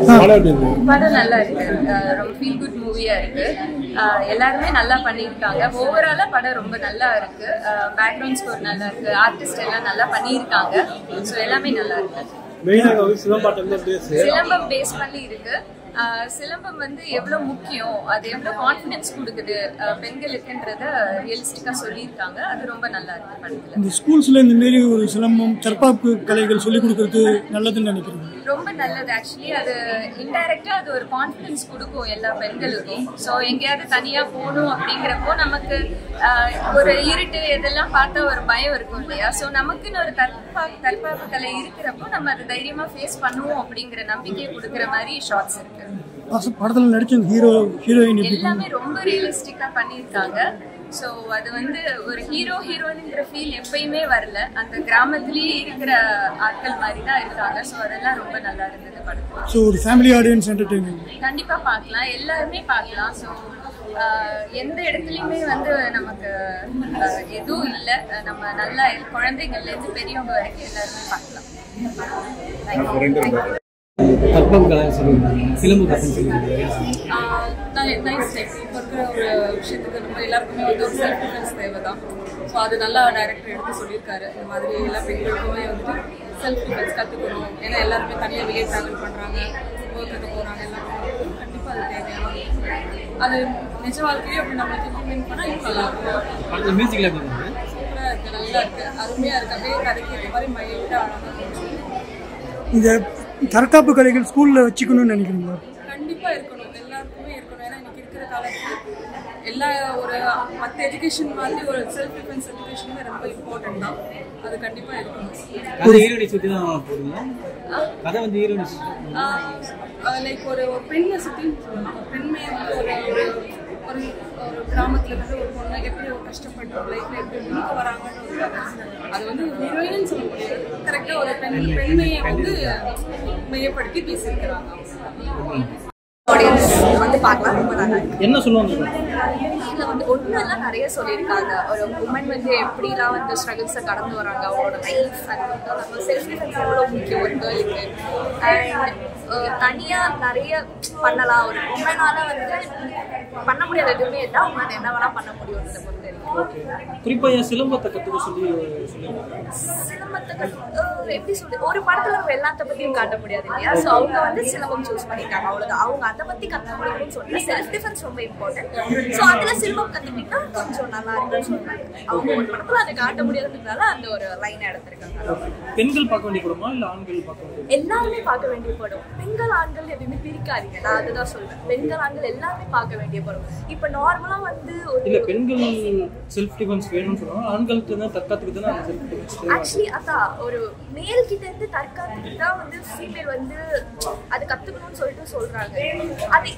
படம் நல்லா இருக்கு, ரொம்ப ஃபீல் குட் மூவியா இருக்கு. எல்லாருமே நல்லா பண்ணியிருக்காங்க. ஓவராலா படம் ரொம்ப நல்லா இருக்கு. பேக்ரவுண்ட் ஸ்கோர் நல்லா இருக்கு, ஆர்டிஸ்ட் எல்லாம் நல்லா பண்ணியிருக்காங்க. ஸோ எல்லாமே நல்லா இருக்கு. சிலம்பம் பேஸ் பண்ணி இருக்கு. சிலம்பம் வந்து எவ்வளவு முக்கியம், அது எவ்வளவு கான்ஃபிடன்ஸ் கொடுக்குது பெண்களுக்குன்றத ரியலிஸ்டிக்கா சொல்லியிருக்காங்க. அது ரொம்ப நல்லா இருக்கு படத்துல. இந்த ஸ்கூல்ஸ்ல இந்த மாதிரி ஒரு சிலம்பம் தற்காப்பு கலைகள் சொல்லி கொடுக்கறது நல்லதுன்னு நினைக்கிறேன். ரொம்ப நல்லது. ஆக்சுவலி அது இன்டைரக்டா அது ஒரு கான்ஃபிடன்ஸ் கொடுக்கும் எல்லா பெண்களுக்கும். ஸோ எங்கேயாவது தனியா போகணும் அப்படிங்கிறப்போ நமக்கு ஒரு இருட்டு இதெல்லாம் பார்த்தா ஒரு பயம் இருக்கும் இல்லையா? ஸோ நமக்குன்னு ஒரு தற்காப்பு கலை இருக்கிறப்போ நம்ம அதை தைரியமா ஃபேஸ் பண்ணுவோம் அப்படிங்கிற நம்பிக்கையை கொடுக்குற மாதிரி ஷார்ட்ஸ் இருக்கு. படத்துல நடிச்ச ஹீரோயின் எல்லாமே ரொம்ப ரியலிஸ்டிக்கா பண்ணியிருக்காங்க. ஸோ அது வந்து ஒரு ஹீரோயின்ங்கிற ஃபீல் எப்பயுமே வரல. அந்த கிராமத்திலேயே இருக்கிற ஆட்கள் மாதிரி தான் இருக்காங்க. ஸோ அதெல்லாம் ரொம்ப நல்லா இருந்தது படத்துல. ஸோ ஒரு ஃபேமிலி ஆடியன்ஸ் என்டர்டெயின்மெண்ட் கண்டிப்பா பார்க்கலாம், எல்லாருமே பார்க்கலாம். ஸோ எந்த இடத்துலையுமே வந்து நமக்கு எதுவும் இல்லை. நம்ம நல்லா குழந்தைங்கள்லேருந்து பெரியவங்க வரைக்கும் எல்லாருமே பார்க்கலாம். ஒரு விஷயத்துக்கு நம்ம எல்லாருக்குமே வந்து ஒரு செல்ஃப் டிஃபென்ஸ் தேவை தான். ஸோ அது நல்லா டைரக்டர் எடுத்து சொல்லியிருக்காரு. இந்த மாதிரி எல்லா பெண்களுக்குமே வந்துட்டு செல்ஃப் டிஃபென்ஸ் கற்றுக்கணும். ஏன்னா எல்லாருமே தனியாக வெளியே ட்ராவல் பண்ணுறாங்க, ஒர்க்குக்கு போகிறாங்க. எல்லாருமே கண்டிப்பாக அது தேவையான அது நிஜ வாழ்க்கையே அப்படி நம்ம இம்ப்ளிமெண்ட் பண்ணால் இன்னும் நல்லா இருக்கும். மியூசிக்ல சூப்பராக இருக்குது, நல்லா இருக்குது, அருமையாக இருக்குது. அப்படியே கதைக்கு ஏற்ற மாதிரி மைல்டாக அழகாக. இந்த தற்காப்பு கலைகள் ஸ்கூல்ல வச்சுக்கணும்னு நினைக்கிறீங்களா? கண்டிப்பாக இருக்கணும், எல்லாருக்குமே இருக்கணும். ஏன்னா இன்னைக்கு இருக்கிற காலத்தில் எல்லா ஒரு மற்ற எஜுகேஷன் மாதிரி ஒரு செல்ஃப் டிஃபென்ஸ் எஜுகேஷனுமே ரொம்ப இம்பார்ட்டன்ட் தான். அது கண்டிப்பாக இருக்கணும். ஹீரோயினை சுற்றி தான் போடுங்க. கதை வந்து ஹீரோயினை லைக் ஒரு பெண்ணை சுற்றின்னு சொல்லலாம். பெண்மையை வந்து ஒரு ஒரு ஒரு கிராமத்தில் இருந்து ஒரு பொண்ணை எப்படி ஒரு கஷ்டப்பட்டு ஒரு லைஃப்பில் எப்படி முன்னுக்கு வராங்கன்னு அது வந்து ஹீரோயின்னு சொல்ல முடியாது. கரெக்டாக ஒரு பெண்மையை வந்து மையப்படுத்தி பேசியிருக்கிறாங்க. வந்து பார்க்கலாம், ரொம்ப நல்லா இருக்கு. என்ன சொல்லுவாங்க? இதில் வந்து ஒன்றுலாம் நிறைய சொல்லியிருக்காங்க. ஒரு உமன் வந்து எப்படிலாம் வந்து ஸ்ட்ரகிள்ஸை கடந்து வராங்க, அவங்களோட லைஃப் அண்ட் செல்ஃப் டிஃபென்ஸ் எவ்வளோ முக்கியம் ஒரு கேர்ளுக்கு. அண்ட் தனியாக நிறைய பண்ணலாம். ஒரு உமனால வந்து பண்ண முடியாத எதுவுமே இல்லை, அவங்க என்ன வேணா பண்ண முடியும்ன்றத பொறுத்து. குறிப்பா சிலம்பத்தை கற்றுக்க சொல்லி சிலம்பத்தை எப்படி சொல்றது, ஒரு படத்துல நம்ம எல்லாத்த பத்தியும் காட்ட முடியாது இல்லையா? ஸோ அவங்க வந்து சிலம்பம் சூஸ் பண்ணிட்டாங்க, அவ்வளவுதான். அவங்க அதை பத்தி கற்றுக்கணும்னு சொல்ல செல்ஃப் டிஃபென்ஸ் ரொம்ப இம்பார்ட்டன்ட். ஸோ அதுல சிலம்பம் கத்துக்கிட்டா கொஞ்சம் நல்லா இருக்குன்னு சொல்றாங்க. அவங்க ஒரு படத்துல அதை காட்ட முடியாதுன்றதுனால அந்த ஒரு லைனை எடுத்திருக்காங்க. பெண்கள் பார்க்க வேண்டிய படமா இல்ல ஆண்கள் பார்க்க வேண்டிய? எல்லாருமே பார்க்க வேண்டிய படம். பெண்கள் ஆண்கள் எதுவுமே பிரிக்காதீங்க, நான் அதுதான் சொல்றேன். பெண்கள் ஆண்கள் எல்லாருமே பார்க்க வேண்டிய படம். இப்ப நார்மலா வந்து இல்ல பெண்கள் செல்ஃப் டிஃபென்ஸ் வேணும்னு சொல்றாங்க, ஆண்களுக்கு தான் தற்காத்துக்கு தானே அந்த செல்ஃப் டிஃபென்ஸ். ஆக்சுவலி அதான் ஒரு மேல் கிட்ட இருந்து தற்காத்துக்கு தான் வந்து ஃபீமேல் வந்து அது கத்துக்கணும்னு சொல்லிட்டு சொல்றாங்க.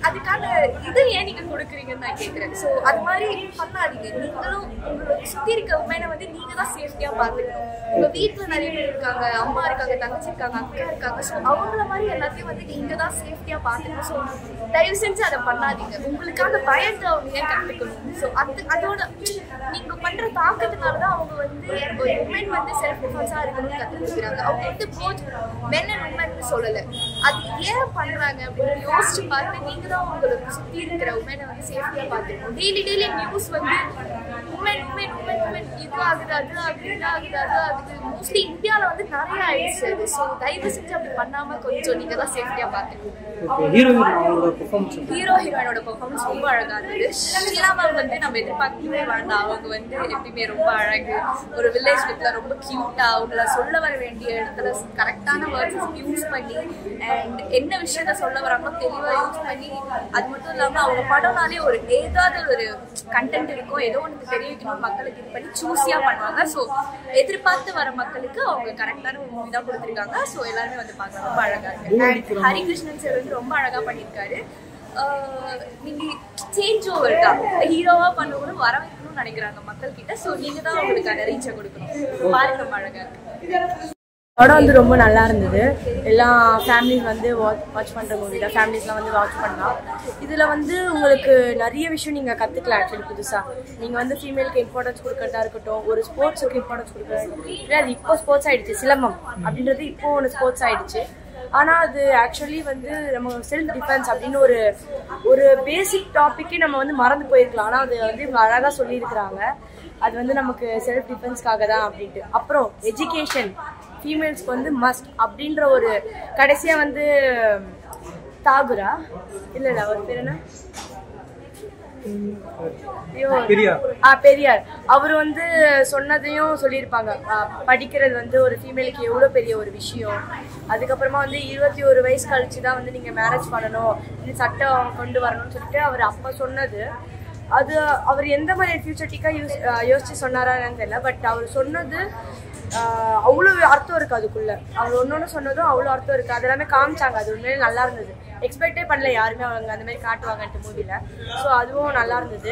அதுக்கான இது ஏன் நீங்க கொடுக்குறீங்கன்னு நான் கேட்குறேன். ஸோ அது மாதிரி பண்ணாதீங்க. நீங்களும் உங்களோட சுற்றி இருக்க உண்மையை வந்து நீங்க தான் சேஃப்டியா பார்த்துக்கணும். உங்க வீட்டுல நிறைய பேர் இருக்காங்க, அம்மா இருக்காங்க, தங்கச்சி இருக்காங்க, அக்கா இருக்காங்க. ஸோ அவங்கள மாதிரி எல்லாத்தையும் வந்து நீங்க தான் சேஃப்டியா பார்த்துக்கணும். ஸோ தயவு செஞ்சு அதை பண்ணாதீங்க. உங்களுக்கான பயத்தை அவங்க ஏன் கற்றுக்கணும். ஸோ அதோட நீங்க பண்ற தாக்கத்தினாலதான் அவங்க வந்து ஒரு உமன் வந்து செல்ஃப் டிஃபென்ஸா இருக்கணும்னு கத்துக்கிறாங்க. அவங்க வந்து போத் மென் அண்ட் உமன் சொல்லல, அது ஏன் பண்றாங்க அப்படின்னு யோசிச்சு பார்த்து நீங்க தான் உங்களுக்கு சுத்தி இருக்கிற உமனை வந்து சேஃப்டியா பார்த்துக்கணும். டெய்லி நியூஸ் வந்து உமன் உமன் உமன் உமன் இது ஆகுது, அது ஆகுது, இது ஆகுது, அது ஆகுது. மோஸ்ட்லி இந்தியாவில வந்து நிறைய ஆயிடுச்சு அது. ஸோ தயவு செஞ்சு அப்படி பண்ணாம கொஞ்சம் நீங்க தான் சேஃப்டியா பார்த்துக்கணும். ஹீரோ ஹீரோயினோட பெர்ஃபார்மன்ஸ் ரொம்ப அழகா இருந்தது. ஷீலா மேம் வந்து நம்ம எதிர்பார்க்கவே வேண்டாம். அவங்க வந்து எப்பயுமே ரொம்ப அழகு, ஒரு வில்லேஜ் லுக்ல ரொம்ப கியூட்டா அவங்கள சொல்ல வர வேண்டிய இடத்துல கரெக்டான வேர்ட்ஸ் யூஸ் பண்ணி அண்ட் என்ன விஷயத்த சொல்ல வராங்களோ தெளிவா யூஸ் பண்ணி, அது மட்டும் இல்லாம அவங்க படம்னாலே ஒரு ஏதாவது ஒரு கண்டென்ட் இருக்கும், ஏதோ ஒன்று தெரிவிக்கணும் மக்களுக்கு இது பண்ணி சூஸியா பண்ணுவாங்க. ஸோ எதிர்பார்த்து வர மக்களுக்கு அவங்க கரெக்டான மூவி தான் கொடுத்துருக்காங்க. ஸோ எல்லாருமே வந்து பார்க்கலாம், ரொம்ப அழகா இருக்கு. ஹரிகிருஷ்ணன் சார் வந்து ரொம்ப அழகா பண்ணியிருக்காரு. நீங்க சேஞ்ச் ஓவர் தான் ஹீரோவா பண்ணணும் வர வைக்கணும்னு நினைக்கிறாங்க மக்கள் கிட்ட. ஸோ நீங்க தான் அவங்களுக்கான ரீச்சை கொடுக்கணும். பாருங்க, ரொம்ப அழகா இருக்கு. படம் வந்து ரொம்ப நல்லா இருந்தது. எல்லா ஃபேமிலிஸ் வந்து வாட்ச் பண்ணுற மூவி தான். ஃபேமிலிஸ்லாம் வந்து வாட்ச் பண்ணலாம். இதில் வந்து உங்களுக்கு நிறைய விஷயம் நீங்கள் கற்றுக்கலாம். ஆக்சுவலி புதுசாக நீங்கள் வந்து ஃபீமேலுக்கு இம்பார்ட்டன்ஸ் கொடுக்கறதா இருக்கட்டும், ஒரு ஸ்போர்ட்ஸுக்கு இம்பார்ட்டன்ஸ் கொடுக்குறது. அது இப்போ ஸ்போர்ட்ஸ் ஆகிடுச்சு. சிலம்பம் அப்படின்றது இப்போ ஒன்று ஸ்போர்ட்ஸ் ஆகிடுச்சு. ஆனால் அது ஆக்சுவலி வந்து நம்ம செல்ஃப் டிஃபென்ஸ் அப்படின்னு ஒரு பேசிக் டாப்பிக்கே நம்ம வந்து மறந்து போயிருக்கலாம். ஆனால் அது வந்து இவங்க அழகாக சொல்லியிருக்கிறாங்க. அது வந்து நமக்கு செல்ஃப் டிஃபென்ஸ்க்காக தான் அப்படின்ட்டு. அப்புறம் எஜுகேஷன் ஃபீமேல்ஸ்க்கு வந்து மஸ்ட் அப்படின்ற ஒரு கடைசியாக வந்து தாகுரா இல்லை அவர் பேர் என்ன பெரியார் அவர் வந்து சொன்னதையும் சொல்லியிருப்பாங்க. படிக்கிறது வந்து ஒரு ஃபீமேலுக்கு எவ்வளோ பெரிய ஒரு விஷயம். அதுக்கப்புறமா வந்து 21 வயசு கழிச்சு தான் வந்து நீங்கள் மேரேஜ் பண்ணணும், சட்டம் கொண்டு வரணும்னு சொல்லிட்டு அவர் அப்போ சொன்னது. அது அவர் எந்த மாதிரி ஃபியூச்சரிட்டிக்காக யோசிச்சு சொன்னாரான்னு தெரியல. பட் அவர் சொன்னது அவ்வளோ அர்த்தம் இருக்குது அதுக்குள்ளே. அவர் ஒன்று சொன்னதும் அவ்வளோ அர்த்தம் இருக்குது. அது எல்லாமே காமிச்சாங்க. அது உண்மையிலே நல்லா இருந்தது. எக்ஸ்பெக்டே பண்ணல யாருமே அவங்க அந்த மாதிரி காட்டுவாங்கன்ட்டு மூவியில். ஸோ அதுவும் நல்லா இருந்தது.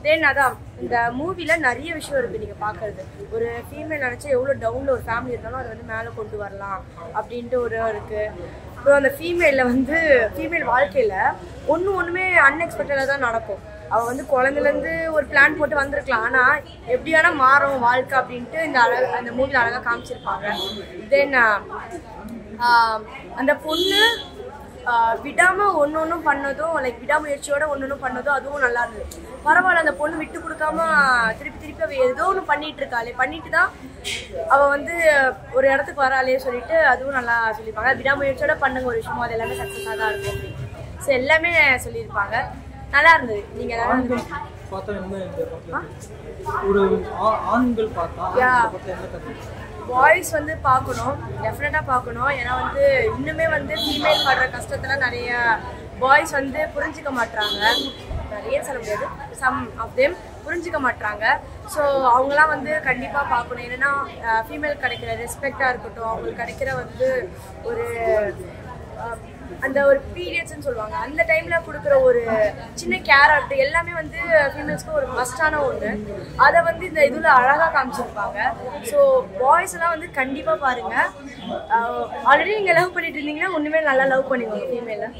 தென் அதான் இந்த மூவியில் நிறைய விஷயம் இருக்குது நீங்கள் பார்க்குறது. ஒரு ஃபீமேல் நினச்சா எவ்வளோ டவுனில் ஒரு ஃபேமிலி இருந்தாலும் அதை வந்து மேலே கொண்டு வரலாம் அப்படின்ட்டு ஒரு இருக்குது. அப்புறம் அந்த ஃபீமேல் வாழ்க்கையில் ஒன்றுமே அன்எக்ஸ்பெக்டடாக தான் நடக்கும். அவள் வந்து குழந்தைலேருந்து ஒரு பிளான் போட்டு வந்திருக்கலாம். ஆனால் எப்படி வேணால் மாறும் வாழ்க்கை அப்படின்ட்டு அந்த மூவியில் அழகாக காமிச்சிருப்பாங்க. தென் அந்த பொண்ணு விடாமல் ஒன்றும் பண்ணதும் லைக் விடாமுயற்சியோட ஒன்று பண்ணதும் அதுவும் நல்லா இருந்தது. பரவாயில்ல, அந்த பொண்ணு விட்டு கொடுக்காம திருப்பி அவள் ஏதோ ஒன்று பண்ணிட்டு இருக்காளே, பண்ணிட்டு தான் அவள் வந்து ஒரு இடத்துக்கு வராளே சொல்லிட்டு அதுவும் நல்லா சொல்லியிருப்பாங்க. விடாமுயற்சியோட பண்ணுங்க ஒரு விஷயமோ அது எல்லாமே சக்ஸஸாக தான் இருக்கும் அப்படின்னு. ஸோ எல்லாமே சொல்லியிருப்பாங்க. நல்லா இருந்தது. நீங்க பாய்ஸ் வந்து பார்க்கணும், டெஃபினட்டா பார்க்கணும். ஏன்னா வந்து இன்னுமே வந்து ஃபீமேல் படுற கஷ்டத்துல நிறைய பாய்ஸ் வந்து புரிஞ்சிக்க மாட்டாங்க. நிறைய சொல்ல முடியாது, சம் ஆஃப் தேம் புரிஞ்சிக்க மாட்டாங்க. ஸோ அவங்களாம் வந்து கண்டிப்பாக பார்க்கணும். ஏன்னா ஃபீமேல் கிடைக்கிற ரெஸ்பெக்டாக இருக்கட்டும், அவங்களுக்கு கிடைக்கிற வந்து ஒரு அந்த ஒரு பீரியட்ஸ்ன்னு சொல்லுவாங்க, அந்த டைமில் கொடுக்குற ஒரு சின்ன கேரக்ட் எல்லாமே வந்து ஃபீமேல்ஸ்க்கு ஒரு மஸ்டான ஒன்று. அதை வந்து இந்த இதில் அழகாக காமிச்சிருப்பாங்க. ஸோ பாய்ஸ் எல்லாம் வந்து கண்டிப்பாக பாருங்கள். ஆல்ரெடி நீங்கள் லவ் பண்ணிட்டு இருந்தீங்கன்னா ஒன்றுமே நல்லா லவ் பண்ணிடுங்க ஃபீமேலை.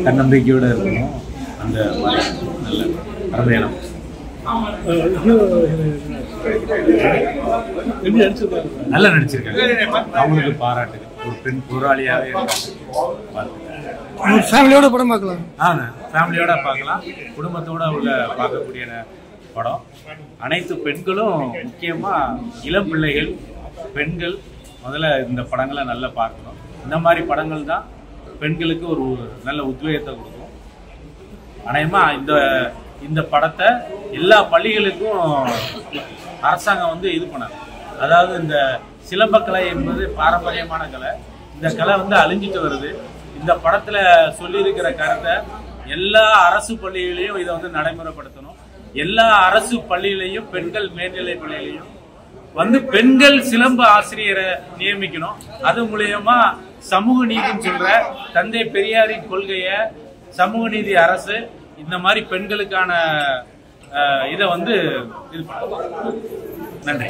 தன்னம்பிக்கையோடு இருக்கணும். அந்த நல்ல அருமையான நல்லா நடிச்சிருக்காங்க. அவங்களுக்கு பாராட்டுகள். ஒரு பெண் போராளியாகவே ஃபேமிலியோட படம் பார்க்கலாம். ஃபேமிலியோட பார்க்கலாம். குடும்பத்தோட உள்ள பார்க்கக்கூடிய படம். அனைத்து பெண்களும், முக்கியமாக இளம் பிள்ளைகள், பெண்கள் முதல்ல இந்த படங்களை நல்லா பார்க்கணும். இந்த மாதிரி படங்கள் தான் பெண்களுக்கு ஒரு நல்ல உத்வேகத்தை கொடுக்கும். அநேகமாக இந்த படத்தை எல்லா பள்ளிகளுக்கும் அரசாங்கம் வந்து இது பண்ணாங்க. அதாவது இந்த சிலம்பக்கலை என்பது பாரம்பரியமான கலை. இந்த கலை வந்து அழிஞ்சிட்டு வருது. இந்த படத்துல சொல்லியிருக்கிற கருத்தை எல்லா அரசு பள்ளிகளையும் இதை வந்து நடைமுறைப்படுத்தணும். எல்லா அரசு பள்ளியிலையும் பெண்கள் மேல்நிலை பள்ளியிலையும் வந்து பெண்கள் சிலம்ப ஆசிரியரை நியமிக்கணும். அது மூலியமா சமூக நீதின்னு சொல்ற தந்தை பெரியாரின் கொள்கையை சமூக நீதி அரசு இந்த மாதிரி பெண்களுக்கான இதை வந்து இது பண்ணணும். நன்றி.